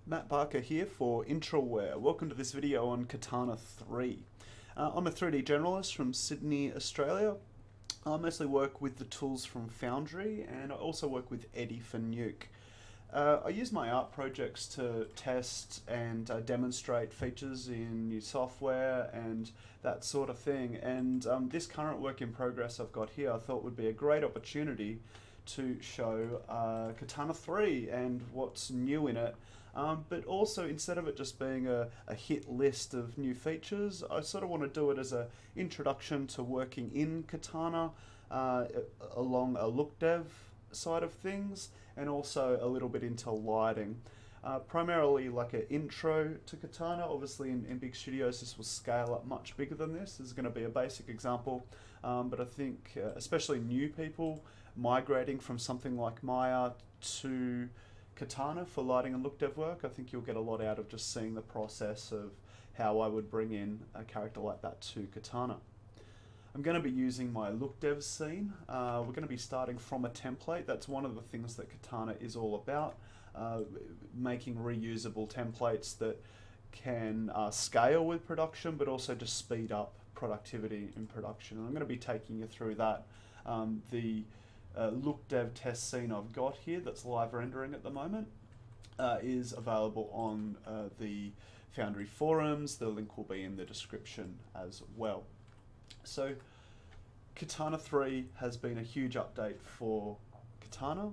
Matt Barker here for Intraware. Welcome to this video on Katana 3. I'm a 3D generalist from Sydney, Australia. I mostly work with the tools from Foundry, and I also work with Eddie for Nuke. I use my art projects to test and demonstrate features in new software and that sort of thing, and this current work in progress I've got here I thought would be a great opportunity to show Katana 3 and what's new in it. But also, instead of it just being a hit list of new features, I sort of want to do it as an introduction to working in Katana along a look dev side of things, and also a little bit into lighting. Primarily like an intro to Katana. Obviously in big studios this will scale up much bigger than this. This is going to be a basic example, but I think especially new people migrating from something like Maya to Katana for lighting and look dev work, I think you'll get a lot out of just seeing the process of how I would bring in a character like that to Katana. I'm going to be using my look dev scene. We're going to be starting from a template. That's one of the things that Katana is all about, making reusable templates that can scale with production but also just speed up productivity in production. And I'm going to be taking you through that. The look dev test scene I've got here that's live rendering at the moment is available on the Foundry forums. The link will be in the description as well. So Katana 3 has been a huge update for Katana.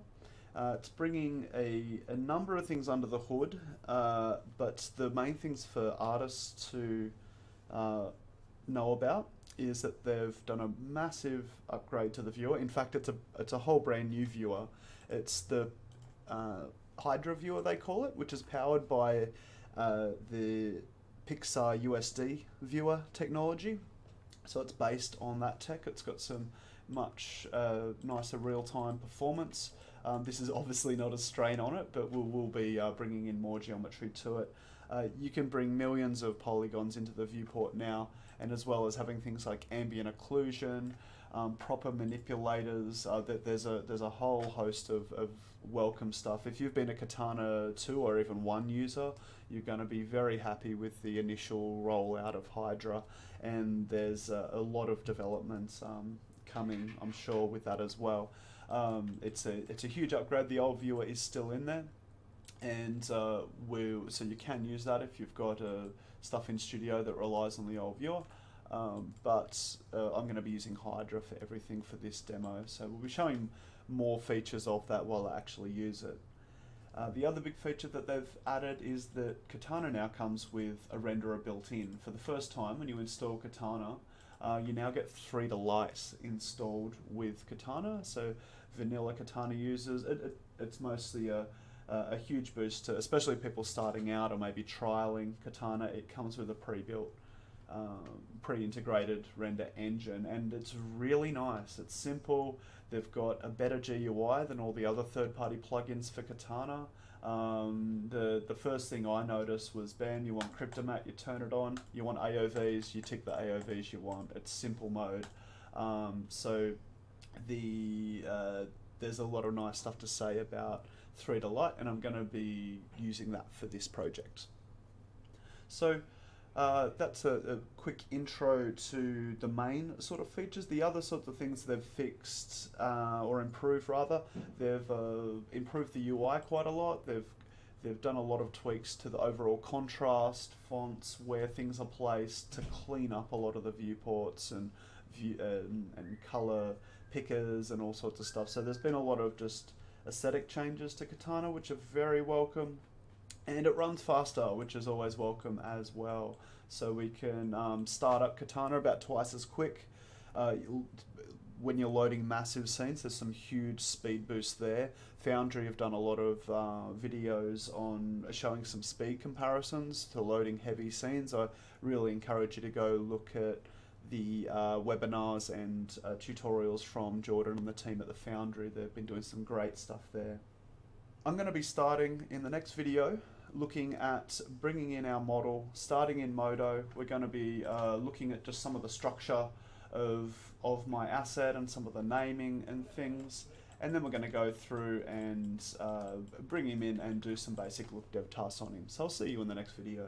It's bringing a number of things under the hood, but the main things for artists to know about is that they've done a massive upgrade to the viewer. In fact, it's a whole brand new viewer. It's the Hydra viewer, they call it, which is powered by the Pixar USD viewer technology. So it's based on that tech. It's got some much nicer real-time performance. This is obviously not a strain on it, but we'll be bringing in more geometry to it. You can bring millions of polygons into the viewport now, and as well as having things like ambient occlusion, proper manipulators. There's a whole host of welcome stuff. If you've been a Katana 2 or even 1 user, you're going to be very happy with the initial rollout of Hydra, and there's a lot of developments coming, I'm sure, with that as well. It's a huge upgrade. The old viewer is still in there, and so you can use that if you've got stuff in studio that relies on the old viewer, but I'm going to be using Hydra for everything for this demo, so we'll be showing more features of that while I actually use it. The other big feature that they've added is that Katana now comes with a renderer built in. For the first time when you install Katana, you now get 3D installed with Katana. So vanilla Katana users, it's mostly a huge boost to, especially people starting out or maybe trialing Katana. It comes with a pre-built, pre-integrated render engine, and it's really nice. It's simple. They've got a better GUI than all the other third-party plugins for Katana. The first thing I noticed was, bam, you want Cryptomat, you turn it on. You want AOVs, you tick the AOVs you want. It's simple mode. So there's a lot of nice stuff to say about 3D, and I'm going to be using that for this project. So that's a quick intro to the main sort of features. The other sorts of things they've fixed, or improved rather, they've improved the UI quite a lot. They've done a lot of tweaks to the overall contrast, fonts, where things are placed, to clean up a lot of the viewports and color pickers and all sorts of stuff. So there's been a lot of just aesthetic changes to Katana, which are very welcome. And it runs faster, which is always welcome as well. So we can start up Katana about twice as quick. When you're loading massive scenes, there's some huge speed boost there. Foundry have done a lot of videos on showing some speed comparisons to loading heavy scenes. I really encourage you to go look at the webinars and tutorials from Jordan and the team at the Foundry. They've been doing some great stuff there. I'm going to be starting in the next video looking at bringing in our model, starting in Modo. We're going to be looking at just some of the structure of my asset and some of the naming and things, and then we're going to go through and bring him in and do some basic look dev tasks on him. So I'll see you in the next video.